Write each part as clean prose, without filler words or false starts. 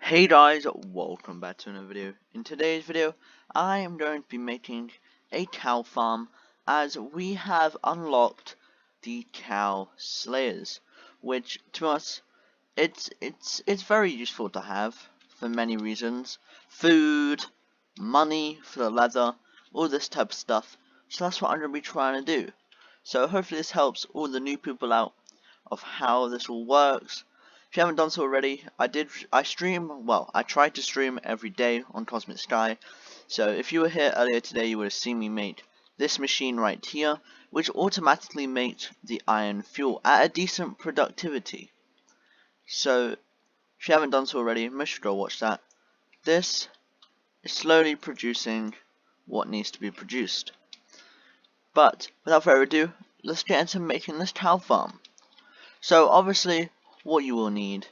Hey guys, welcome back to another video. In today's video, I am going to be making a cow farm as we have unlocked the cow slayers, which to us, it's very useful to have for many reasons. Food, money for the leather, all this type of stuff. So that's what I'm going to be trying to do. So hopefully this helps all the new people out of how this all works. If you haven't done so already, I try to stream every day on Cosmic Sky. So if you were here earlier today, you would have seen me make this machine right here, which automatically makes the iron fuel at a decent productivity. So if you haven't done so already, make sure to go watch that. This is slowly producing what needs to be produced. But without further ado, let's get into making this cow farm. So obviously, what you will need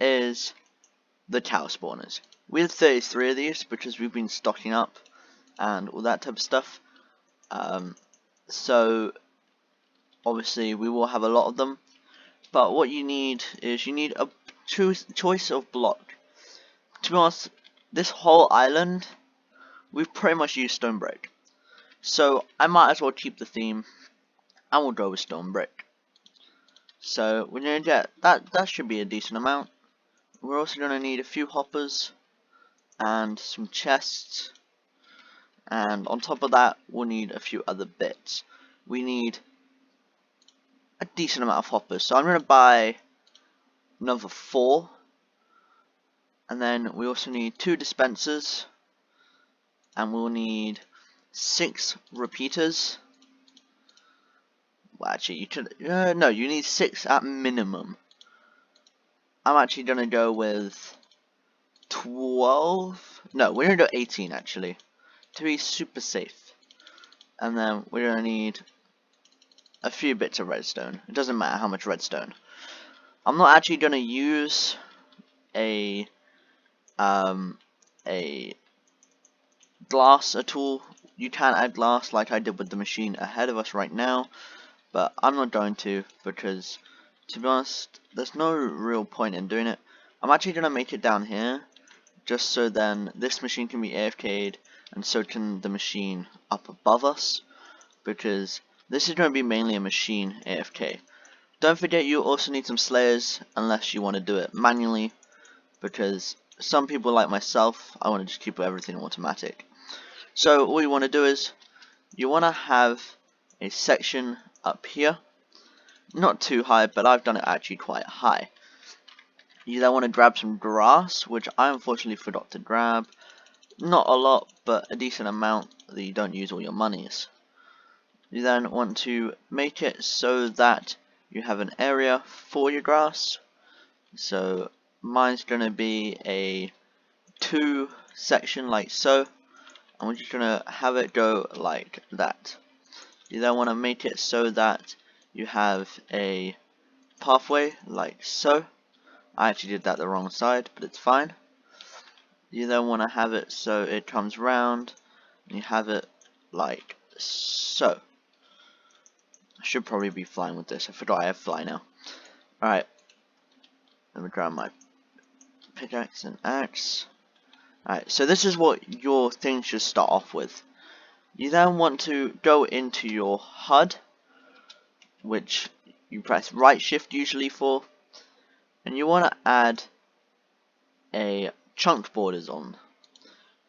is the cow spawners. We have 33 of these because we've been stocking up and all that type of stuff. So obviously we will have a lot of them. But what you need is a choice of block. To be honest, this whole island we've pretty much used stone brick. So I might as well keep the theme and we'll go with stone brick. So we're gonna get that should be a decent amount. We're also gonna need a few hoppers and some chests, and on top of that we'll need a few other bits. We need a decent amount of hoppers, so I'm gonna buy another 4, and then we also need 2 dispensers, and we'll need 6 repeaters. Well, actually, you need 6 at minimum. I'm actually gonna go with 12. No, we're gonna go 18 actually, to be super safe. And then we're gonna need a few bits of redstone. It doesn't matter how much redstone. I'm not actually gonna use a glass at all. You can add glass like I did with the machine ahead of us right now, but I'm not going to, because to be honest, there's no real point in doing it. I'm actually gonna make it down here, just so then this machine can be AFK'd, and so can the machine up above us, because this is going to be mainly a machine AFK. Don't forget you also need some slayers, unless you want to do it manually, because some people like myself, I want to just keep everything automatic. So all you want to do is, you want to have a section up here, not too high, but I've done it actually quite high. You then want to grab some grass, which I unfortunately forgot to grab. Not a lot, but a decent amount that you don't use all your monies. You then want to make it so that you have an area for your grass. So mine's going to be a 2 section like so, and we're just going to have it go like that. You then want to make it so that you have a pathway like so. I actually did that the wrong side, but it's fine. You then want to have it so it comes round, and you have it like so. I should probably be flying with this. I forgot I have fly now. Alright. Let me grab my pickaxe and axe. Alright, so this is what your thing should start off with. You then want to go into your HUD, which you press right shift usually for, and you want to add a chunk borders on.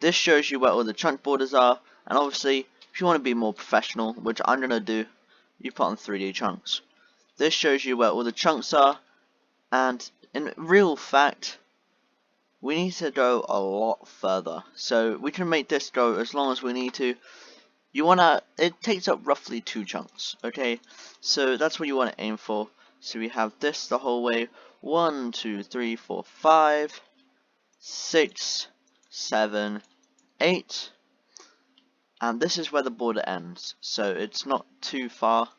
This shows you where all the chunk borders are, and obviously if you want to be more professional, which I'm going to do, you put on 3D chunks. This shows you where all the chunks are, and in real fact we need to go a lot further, so we can make this go as long as we need to. It takes up roughly 2 chunks, okay? So that's what you want to aim for. So we have this the whole way, 1, 2, 3, 4, 5, 6, 7, 8, and this is where the border ends, so it's not too far.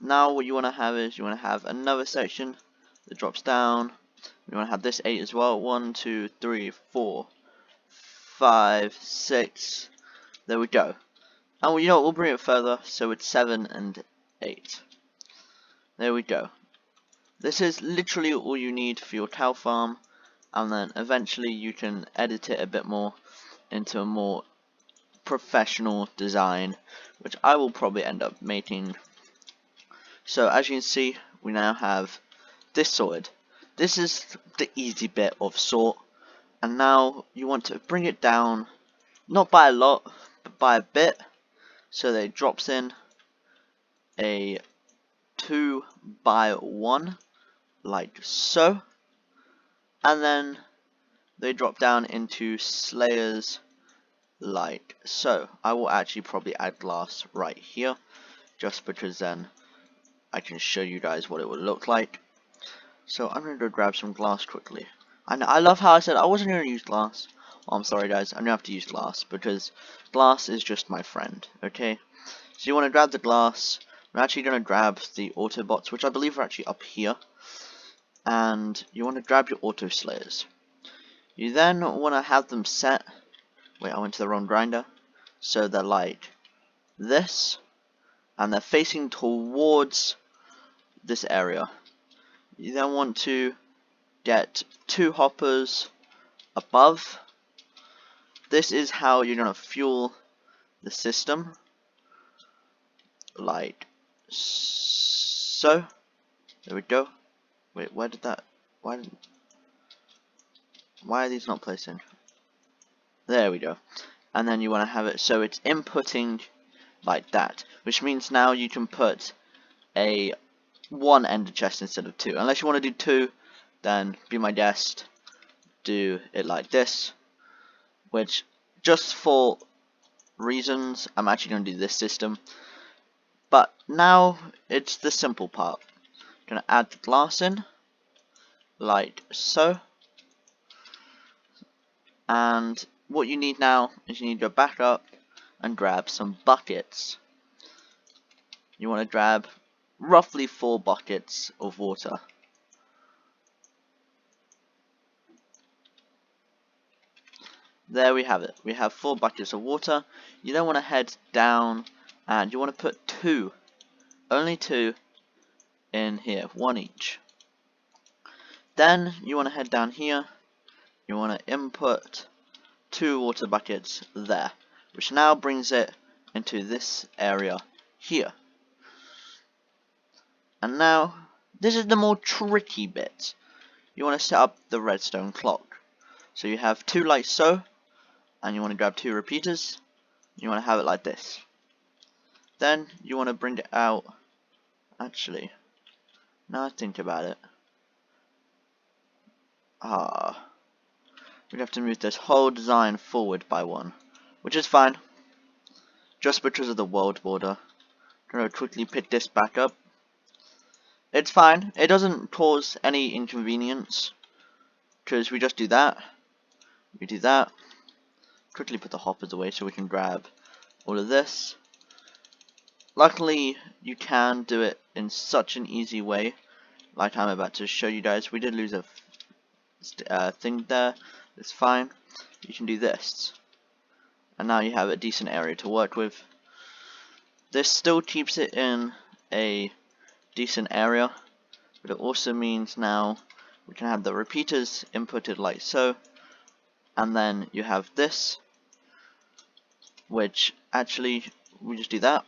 Now what you want to have is, you want to have another section that drops down. You want to have this 8 as well, 1, 2, 3, 4, 5, 6, there we go. And you know what, we'll bring it further, so it's 7 and 8. There we go. This is literally all you need for your cow farm. and then eventually you can edit it a bit more into a more professional design, which I will probably end up making. So as you can see, we now have this sorted. This is the easy bit of sort, and now you want to bring it down, not by a lot, but by a bit, so that it drops in a 2 by 1, like so, and then they drop down into slayers like so. I will actually probably add glass right here, just because then I can show you guys what it would look like. So I'm going to go grab some glass quickly. And I love how I said I wasn't going to use glass. Oh, I'm sorry guys, I'm going to have to use glass, because glass is just my friend, okay? So you want to grab the glass. I'm actually going to grab the Autobots, which I believe are actually up here. And you want to grab your Auto Slayers. You then want to have them set. Wait, I went to the wrong grinder. So they're like this, and they're facing towards this area. You then want to get 2 hoppers above. This is how you're going to fuel the system, like so. There we go. Wait, where did that, why are these not placing? There we go. And then you want to have it so it's inputting like that, which means now you can put a 1 ender chest instead of 2. Unless you want to do 2, then be my guest, do it like this, which just for reasons I'm actually going to do this system. But now it's the simple part. I'm going to add the glass in like so, and what you need now is you need to go back up and grab some buckets. You want to grab roughly 4 buckets of water. There we have it. We have 4 buckets of water. You then want to head down and you want to put 2, only 2 in here, 1 each. Then you want to head down here. You want to input 2 water buckets there, which now brings it into this area here. And now, this is the more tricky bit. You want to set up the redstone clock. So you have 2 like so, and you want to grab 2 repeaters. You want to have it like this. Then you want to bring it out. Actually, now I think about it. We'd have to move this whole design forward by 1, which is fine, just because of the world border. I'm going to quickly pick this back up. It's fine, it doesn't cause any inconvenience, because we just do that, we do that, quickly put the hoppers away so we can grab all of this. Luckily, you can do it in such an easy way, like I'm about to show you guys. We did lose a thing there, it's fine. You can do this, and now you have a decent area to work with. This still keeps it in a decent area, but it also means now we can have the repeaters inputted like so, and then you have this, which actually we just do that,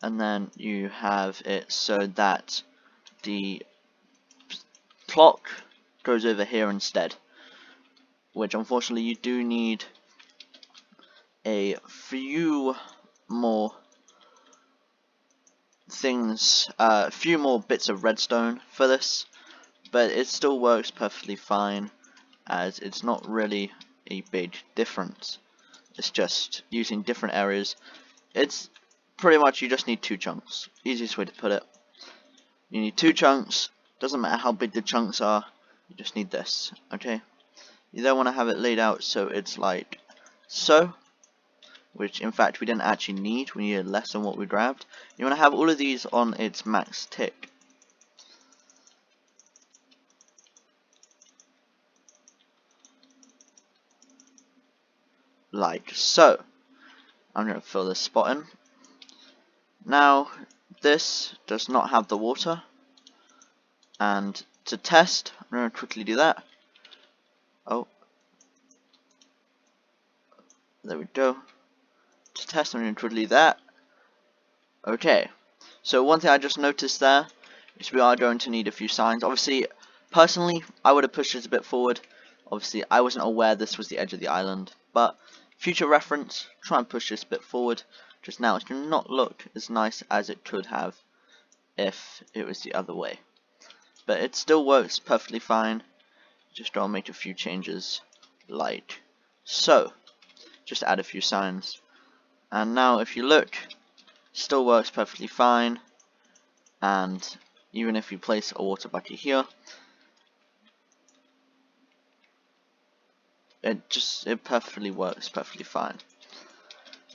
and then you have it so that the clock goes over here instead, which unfortunately you do need a few more things, a few more bits of redstone for this, but it still works perfectly fine, as it's not really a big difference. It's just using different areas. It's pretty much you just need 2 chunks. Easiest way to put it. You need 2 chunks. Doesn't matter how big the chunks are. You just need this. Okay. You then want to have it laid out so it's like so, which in fact we didn't actually need. We needed less than what we grabbed. You want to have all of these on its max tick. Like so. I'm going to fill this spot in. Now, this does not have the water, And to test, I'm going to quickly do that. Oh, there we go. To test, I'm going to quickly do that. Okay, so one thing I just noticed there is we are going to need a few signs. Obviously, personally, I would have pushed this a bit forward. Obviously, I wasn't aware this was the edge of the island, but future reference, try and push this a bit forward. Just now, it does not look as nice as it could have if it was the other way. But it still works perfectly fine. Just I'll make a few changes, like so. Just add a few signs. And now, if you look, still works perfectly fine. And even if you place a water bucket here, it perfectly works perfectly fine.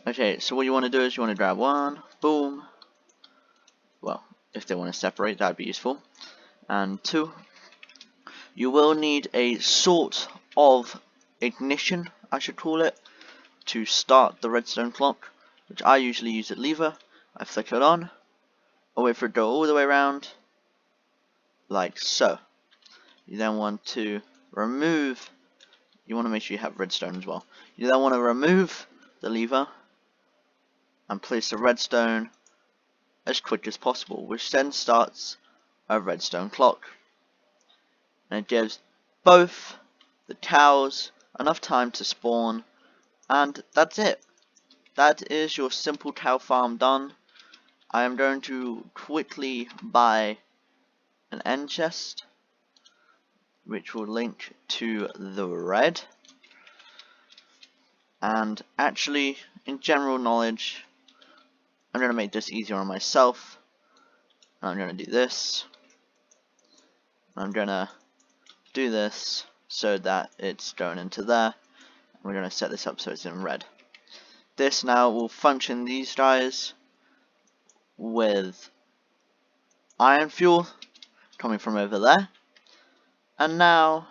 Okay, so what you want to do is you want to grab one, boom. Well, if they want to separate, that'd be useful. And two, you will need a sort of ignition, I should call it, to start the redstone clock, which I usually use a lever. I flick it on, I wait for it to go all the way around, like so. You then want to remove, you want to make sure you have redstone as well. You then want to remove the lever and place the redstone as quick as possible, which then starts a redstone clock. And it gives both the cows enough time to spawn, and that's it. That is your simple cow farm done. I am going to quickly buy an end chest, which will link to the red. And actually, in general knowledge, I'm going to make this easier on myself. I'm going to do this. I'm going to do this so that it's going into there. We're going to set this up so it's in red. This now will function these guys with iron fuel coming from over there. And now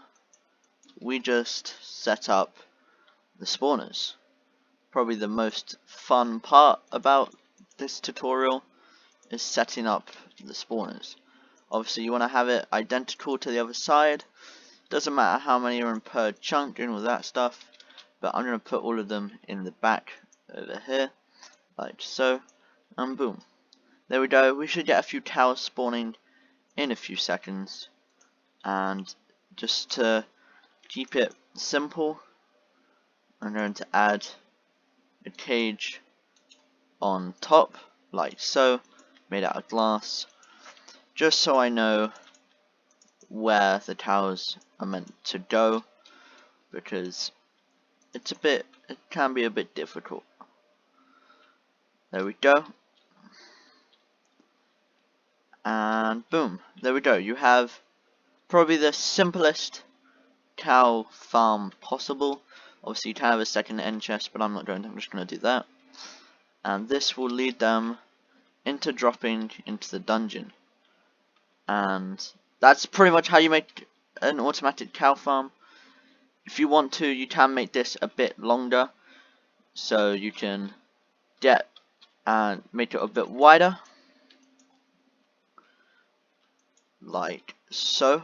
we just set up the spawners. Probably the most fun part about this tutorial is setting up the spawners. Obviously you want to have it identical to the other side. Doesn't matter how many are in per chunk and all that stuff, but I'm going to put all of them in the back over here, like so, and boom. There we go. We should get a few cows spawning in a few seconds. And just to keep it simple, I'm going to add a cage on top, like so, made out of glass, just so I know where the cows are meant to go, because it can be a bit difficult. There we go. And boom, there we go. You have probably the simplest cow farm possible. Obviously you can have a second end chest, but I'm not going to, I'm just going to do that. And this will lead them into dropping into the dungeon. And that's pretty much how you make an automatic cow farm. If you want to, you can make this a bit longer, so you can get and make it a bit wider, like so.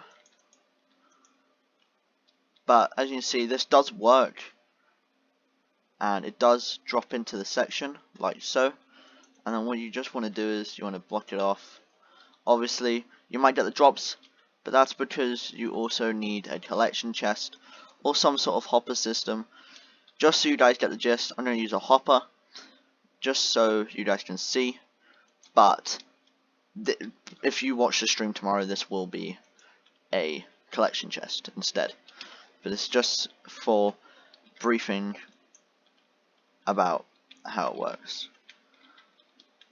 But as you can see, this does work, and it does drop into the section like so. And then what you just want to do is you want to block it off. Obviously you might get the drops, but that's because you also need a collection chest or some sort of hopper system. Just so you guys get the gist, I'm going to use a hopper just so you guys can see. But if you watch the stream tomorrow, this will be a collection chest instead. But it's just for briefing about how it works.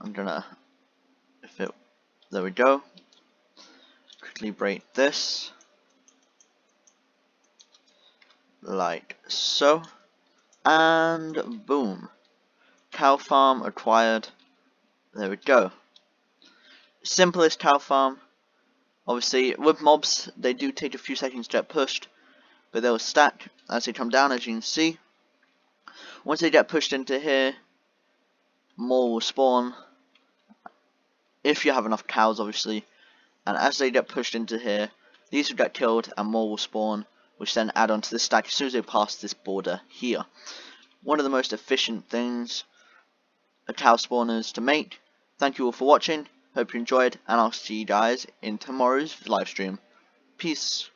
I'm gonna, there we go. Quickly break this, like so, and boom. Cow farm acquired. There we go. Simplest cow farm. Obviously, with mobs, they do take a few seconds to get pushed, but they'll stack as they come down, as you can see. Once they get pushed into here, more will spawn. If you have enough cows, obviously. and as they get pushed into here, these will get killed and more will spawn, which then add onto the stack as soon as they pass this border here. One of the most efficient things a cow spawners to make. Thank you all for watching, hope you enjoyed, and I'll see you guys in tomorrow's live stream. Peace.